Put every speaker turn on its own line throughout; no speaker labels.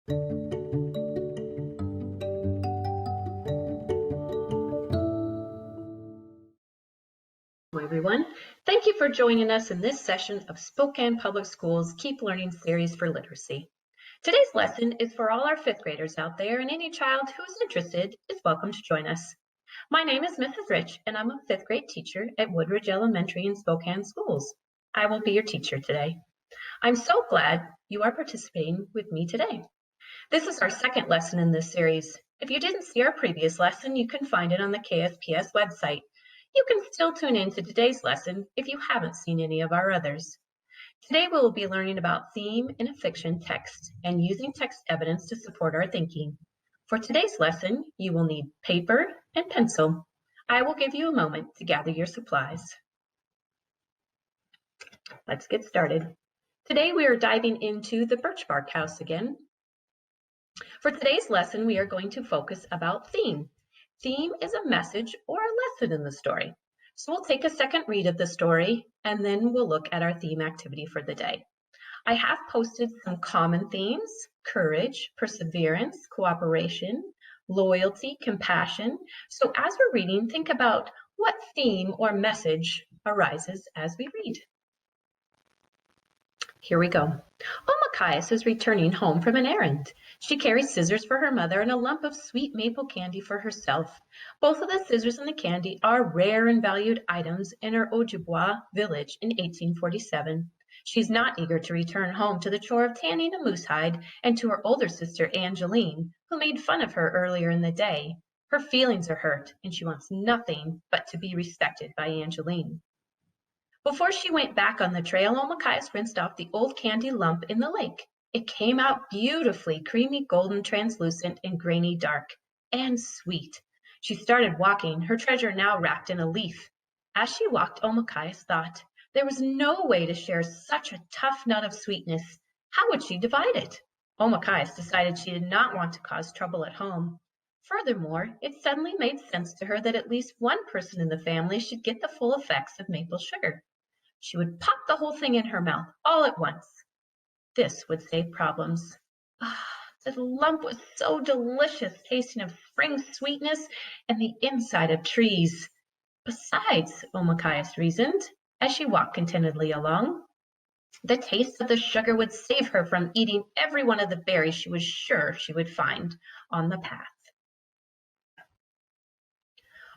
Hello, everyone. Thank you for joining us in this session of Spokane Public Schools Keep Learning series for literacy. Today's lesson is for all our fifth graders out there, and any child who is interested is welcome to join us. My name is Mrs. Rich, and I'm a fifth grade teacher at Woodridge Elementary in Spokane Schools. I will be your teacher today. I'm so glad you are participating with me today. This is our second lesson in this series. If you didn't see our previous lesson, you can find it on the KSPS website. You can still tune in to today's lesson if you haven't seen any of our others. Today we will be learning about theme in a fiction text and using text evidence to support our thinking. For today's lesson, you will need paper and pencil. I will give you a moment to gather your supplies. Let's get started. Today we are diving into the Birchbark house again. For today's lesson, we are going to focus about theme. Theme is a message or a lesson in the story. So we'll take a second read of the story and then we'll look at our theme activity for the day. I have posted some common themes: courage, perseverance, cooperation, loyalty, compassion. So as we're reading, think about what theme or message arises as we read. Here we go. Omachias is returning home from an errand. She carries scissors for her mother and a lump of sweet maple candy for herself. Both of the scissors and the candy are rare and valued items in her Ojibwa village in 1847. She's not eager to return home to the chore of tanning a moose hide and to her older sister Angeline, who made fun of her earlier in the day. Her feelings are hurt, and she wants nothing but to be respected by Angeline. Before she went back on the trail, Omachias rinsed off the old candy lump in the lake. It came out beautifully, creamy, golden, translucent, and grainy dark, and sweet. She started walking, her treasure now wrapped in a leaf. As she walked, Omachias thought, there was no way to share such a tough nut of sweetness. How would she divide it? Omachias decided she did not want to cause trouble at home. Furthermore, it suddenly made sense to her that at least one person in the family should get the full effects of maple sugar. She would pop the whole thing in her mouth all at once. This would save problems. The lump was so delicious, tasting of spring sweetness and the inside of trees. Besides, Omachias reasoned, as she walked contentedly along, the taste of the sugar would save her from eating every one of the berries she was sure she would find on the path.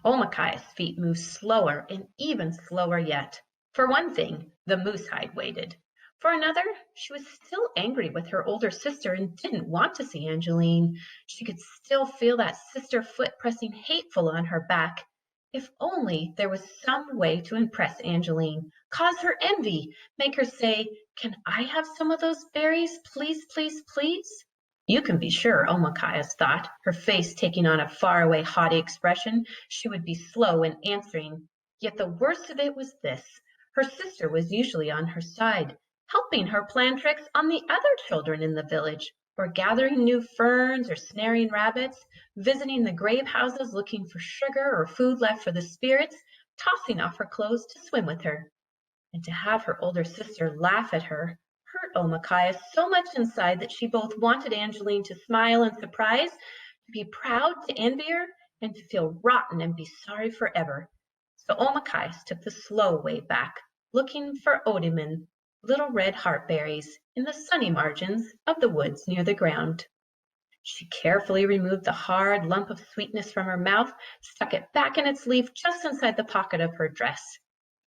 Omachias' feet moved slower and even slower yet. For one thing, the moose hide waited. For another, she was still angry with her older sister and didn't want to see Angeline. She could still feel that sister foot pressing hateful on her back. If only there was some way to impress Angeline, cause her envy, make her say, "Can I have some of those berries, please, please, please?" You can be sure, Omachias thought, her face taking on a faraway, haughty expression, she would be slow in answering. Yet the worst of it was this. Her sister was usually on her side, helping her plan tricks on the other children in the village, or gathering new ferns or snaring rabbits, visiting the grave houses looking for sugar or food left for the spirits, tossing off her clothes to swim with her. And to have her older sister laugh at her hurt Omachias so much inside that she both wanted Angeline to smile in surprise, to be proud to envy her, and to feel rotten and be sorry forever. So Omachias took the slow way back, looking for odemon, little red heartberries, in the sunny margins of the woods near the ground. She carefully removed the hard lump of sweetness from her mouth, stuck it back in its leaf just inside the pocket of her dress.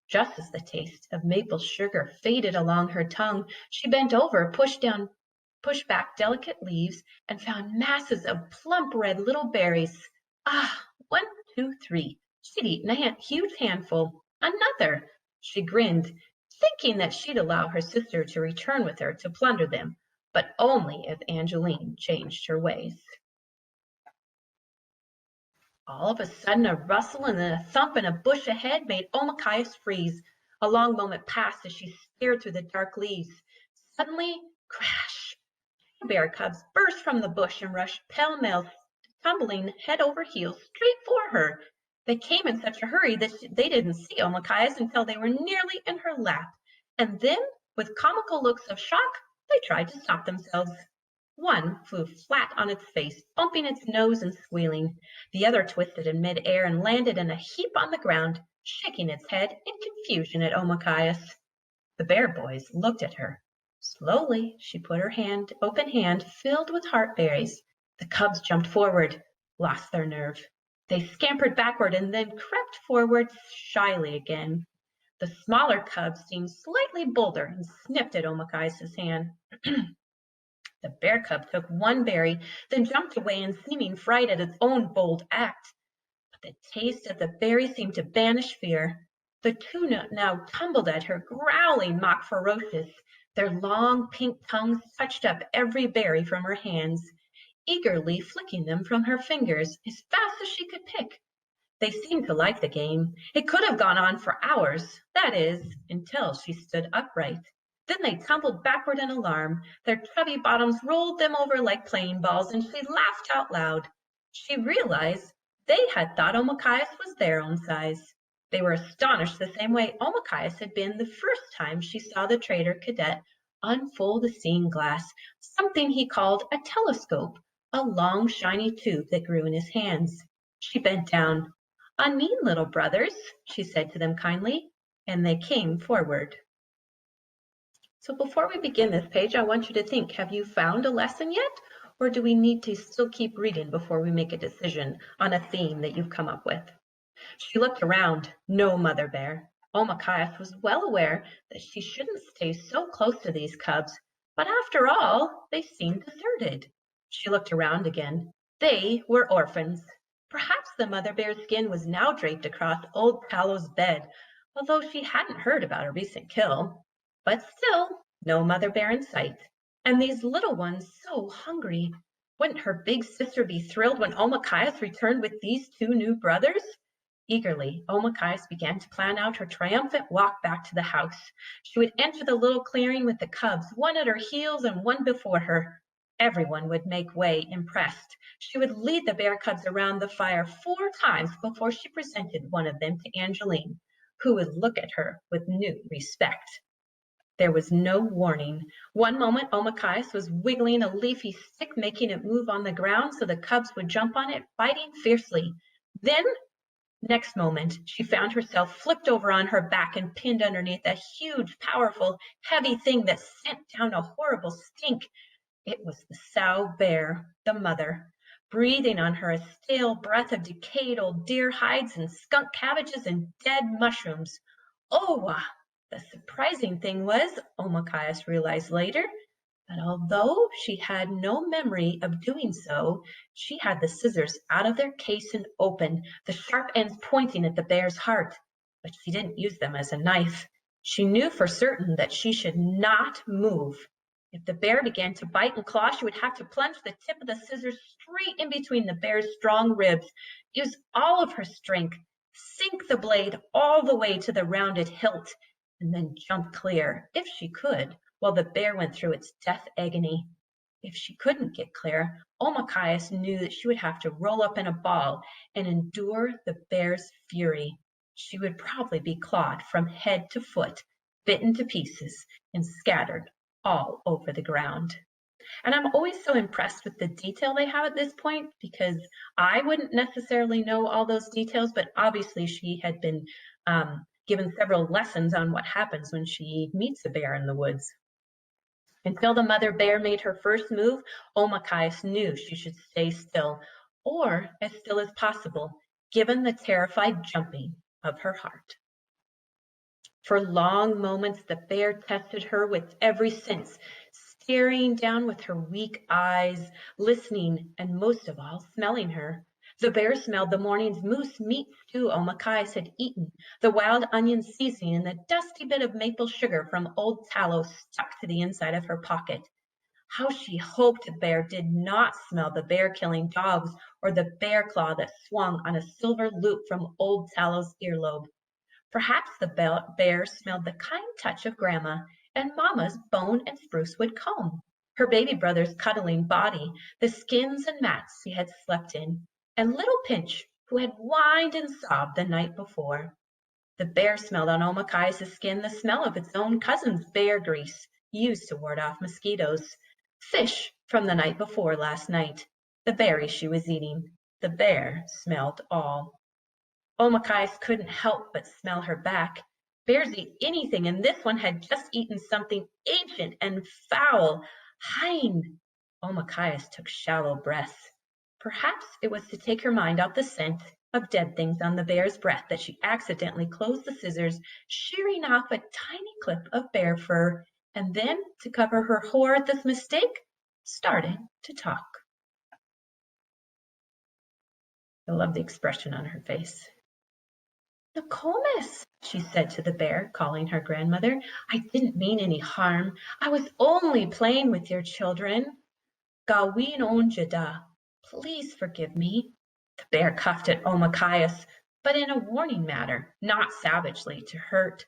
Just as the taste of maple sugar faded along her tongue, she bent over, pushed back delicate leaves, and found masses of plump red little berries. 1, 2, 3. She'd eaten a huge handful. Another. She grinned, thinking that she'd allow her sister to return with her to plunder them, but only if Angeline changed her ways. All of a sudden, a rustle and then a thump in a bush ahead made Omachias freeze. A long moment passed as she stared through the dark leaves. Suddenly, crash! Two bear cubs burst from the bush and rushed pell-mell, tumbling head over heels straight for her. They came in such a hurry that they didn't see Omachias until they were nearly in her lap. And then, with comical looks of shock, they tried to stop themselves. One flew flat on its face, bumping its nose and squealing. The other twisted in midair and landed in a heap on the ground, shaking its head in confusion at Omachias. The bear boys looked at her. Slowly, she put her open hand filled with heartberries. The cubs jumped forward, lost their nerve. They scampered backward and then crept forward shyly again. The smaller cubs seemed slightly bolder and sniffed at Omachias' hand. The bear cub took one berry, then jumped away in seeming fright at its own bold act. But the taste of the berry seemed to banish fear. The two now tumbled at her, growling mock ferocious. Their long pink tongues touched up every berry from her hands, eagerly flicking them from her fingers as fast as she could pick. They seemed to like the game. It could have gone on for hours, that is, until she stood upright. Then they tumbled backward in alarm. Their chubby bottoms rolled them over like playing balls, and she laughed out loud. She realized they had thought Omachias was their own size. They were astonished the same way Omachias had been the first time she saw the traitor cadet unfold a seeing glass, something he called a telescope, a long shiny tube that grew in his hands. She bent down. "On me, little brothers," she said to them kindly, and they came forward. So before we begin this page, I want you to think, have you found a lesson yet? Or do we need to still keep reading before we make a decision on a theme that you've come up with? She looked around. No mother bear. Omachias was well aware that she shouldn't stay so close to these cubs, but after all, they seemed deserted. She looked around again. They were orphans. Perhaps the mother bear's skin was now draped across old Tallow's bed, although she hadn't heard about a recent kill. But still, no mother bear in sight. And these little ones so hungry. Wouldn't her big sister be thrilled when Omachias returned with these two new brothers? Eagerly, Omachias began to plan out her triumphant walk back to the house. She would enter the little clearing with the cubs, one at her heels and one before her. Everyone would make way, impressed. She would lead the bear cubs around the fire 4 times before she presented one of them to Angeline, who would look at her with new respect. There was no warning. One moment, Omachias was wiggling a leafy stick, making it move on the ground so the cubs would jump on it, fighting fiercely. Then, next moment, she found herself flipped over on her back and pinned underneath a huge, powerful, heavy thing that sent down a horrible stink. It was the sow bear, the mother, breathing on her a stale breath of decayed old deer hides and skunk cabbages and dead mushrooms. Oh, the surprising thing was, Omachias realized later, that although she had no memory of doing so, she had the scissors out of their case and open, the sharp ends pointing at the bear's heart. But she didn't use them as a knife. She knew for certain that she should not move. If the bear began to bite and claw, she would have to plunge the tip of the scissors straight in between the bear's strong ribs, use all of her strength, sink the blade all the way to the rounded hilt, and then jump clear, if she could, while the bear went through its death agony. If she couldn't get clear, Omachias knew that she would have to roll up in a ball and endure the bear's fury. She would probably be clawed from head to foot, bitten to pieces, and scattered all over the ground. And I'm always so impressed with the detail they have at this point, because I wouldn't necessarily know all those details, but obviously she had been given several lessons on what happens when she meets a bear in the woods. Until the mother bear made her first move, Omachias knew she should stay still, or as still as possible, given the terrified jumping of her heart. For long moments, the bear tested her with every sense, staring down with her weak eyes, listening, and most of all, smelling her. The bear smelled the morning's moose meat stew Omachias had eaten, the wild onion seasoning, and the dusty bit of maple sugar from old tallow stuck to the inside of her pocket. How she hoped the bear did not smell the bear-killing dogs or the bear claw that swung on a silver loop from old Tallow's earlobe. Perhaps the bear smelled the kind touch of Grandma and Mama's bone and sprucewood comb, her baby brother's cuddling body, the skins and mats she had slept in, and little Pinch, who had whined and sobbed the night before. The bear smelled on Omachias' skin the smell of its own cousin's bear grease, used to ward off mosquitoes. Fish from the night before last night, the berries she was eating. The bear smelled all. Omakais couldn't help but smell her back. Bears eat anything, and this one had just eaten something ancient and foul. Hein! Omakais took shallow breaths. Perhaps it was to take her mind off the scent of dead things on the bear's breath that she accidentally closed the scissors, shearing off a tiny clip of bear fur, and then, to cover her horror at this mistake, started to talk. I love the expression on her face. "Nokomis," she said to the bear, calling her grandmother. "I didn't mean any harm. I was only playing with your children. Gawin onjada. Please forgive me." The bear cuffed at Omakaias, but in a warning manner, not savagely to hurt.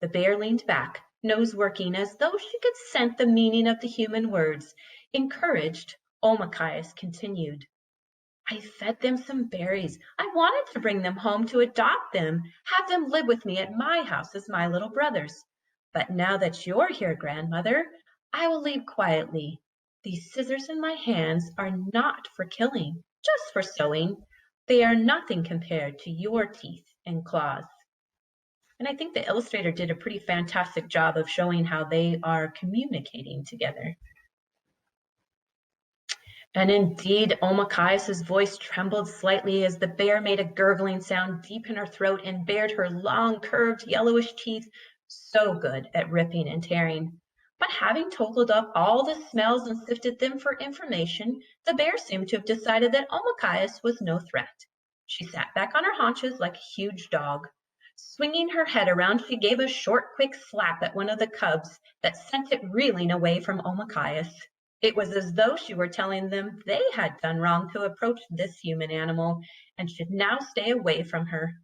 The bear leaned back, nose working as though she could scent the meaning of the human words. Encouraged, Omakaias continued. "I fed them some berries. I wanted to bring them home to adopt them, have them live with me at my house as my little brothers. But now that you're here, grandmother, I will leave quietly. These scissors in my hands are not for killing, just for sewing. They are nothing compared to your teeth and claws." And I think the illustrator did a pretty fantastic job of showing how they are communicating together. And indeed, Omakai's voice trembled slightly as the bear made a gurgling sound deep in her throat and bared her long, curved, yellowish teeth, so good at ripping and tearing. But having totaled up all the smells and sifted them for information, the bear seemed to have decided that Omakai's was no threat. She sat back on her haunches like a huge dog. Swinging her head around, she gave a short, quick slap at one of the cubs that sent it reeling away from Omakai's. It was as though she were telling them they had done wrong to approach this human animal and should now stay away from her.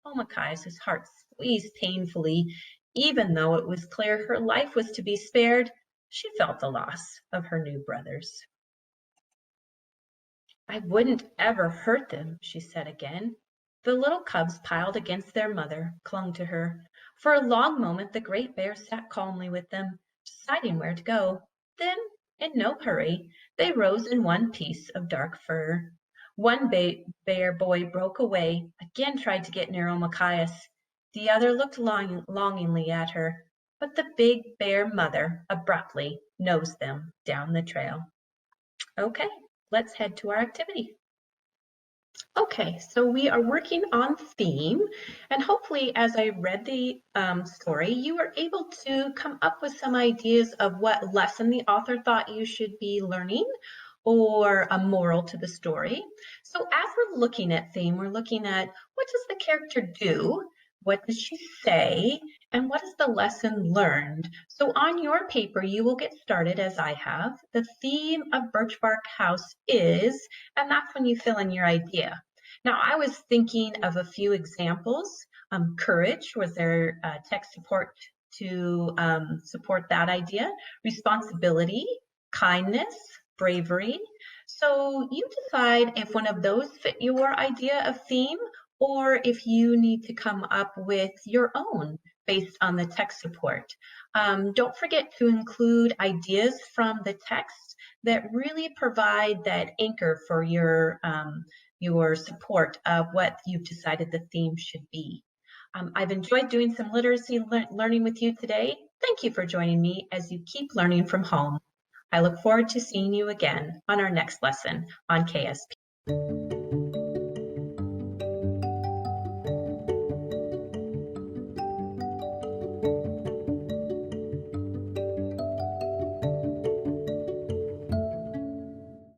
Omakai's heart squeezed painfully. Even though it was clear her life was to be spared, she felt the loss of her new brothers. "I wouldn't ever hurt them," she said again. The little cubs piled against their mother, clung to her. For a long moment the great bear sat calmly with them, deciding where to go. Then, in no hurry, they rose in one piece of dark fur. One bear boy broke away, again tried to get near Omakaias. The other looked longingly at her, but the big bear mother abruptly nosed them down the trail. Okay, let's head to our activity. Okay, so we are working on theme, and hopefully as I read the story, you were able to come up with some ideas of what lesson the author thought you should be learning or a moral to the story. So as we're looking at theme, we're looking at what does the character do? What does she say? And what is the lesson learned? So on your paper, you will get started as I have. The theme of Birchbark House is, and that's when you fill in your idea. Now, I was thinking of a few examples. Courage, was there text support to support that idea? Responsibility, kindness, bravery. So you decide if one of those fit your idea of theme or if you need to come up with your own based on the text support. Don't forget to include ideas from the text that really provide that anchor for your support of what you've decided the theme should be. I've enjoyed doing some literacy learning with you today. Thank you for joining me as you keep learning from home. I look forward to seeing you again on our next lesson on KSP.